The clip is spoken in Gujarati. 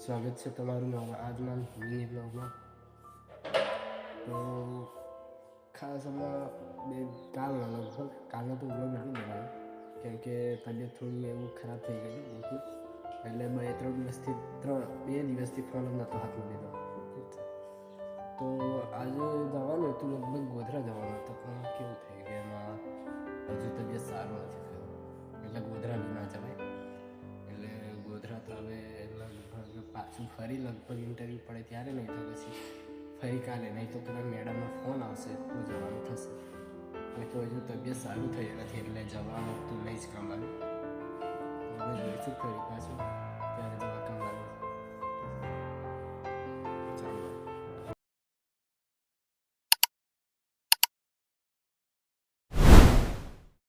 સ્વાગત છે તમારું મારા આજના મિની બ્લોગમાં. તો ખાસ હમણાં કાલનો તો બ્લોગ નથી બનાવ્યો કેમ કે તબિયત થોડી એવું ખરાબ થઈ ગઈ હતી. એટલે 2 દિવસથી ફોન જ નહોતો હાથમાં લીધો. તો આજે જવાનું હતું, લગભગ ગોધરા જવાનું હતું, પણ કેવું થઈ ગયું એમાં હજુ તબિયત સારું નથી થયું એટલે ગોધરા બી ના જવાય. એટલે ગોધરા તો હવે લગભગ પાછું ફરી લગભગ ઇન્ટરવ્યૂ પડે ત્યારે નહીં તો પછી ફરી કાલે, નહીં તો પેલા મેડમનો ફોન આવશે તો જવાનું થશે. એટલે તો હજુ તબિયત સારું થઈ નથી એટલે જવાનું તો નહીં જ કામ આવ્યું. હવે જોઈશું ફરી પાછું ત્યારે દવા કામ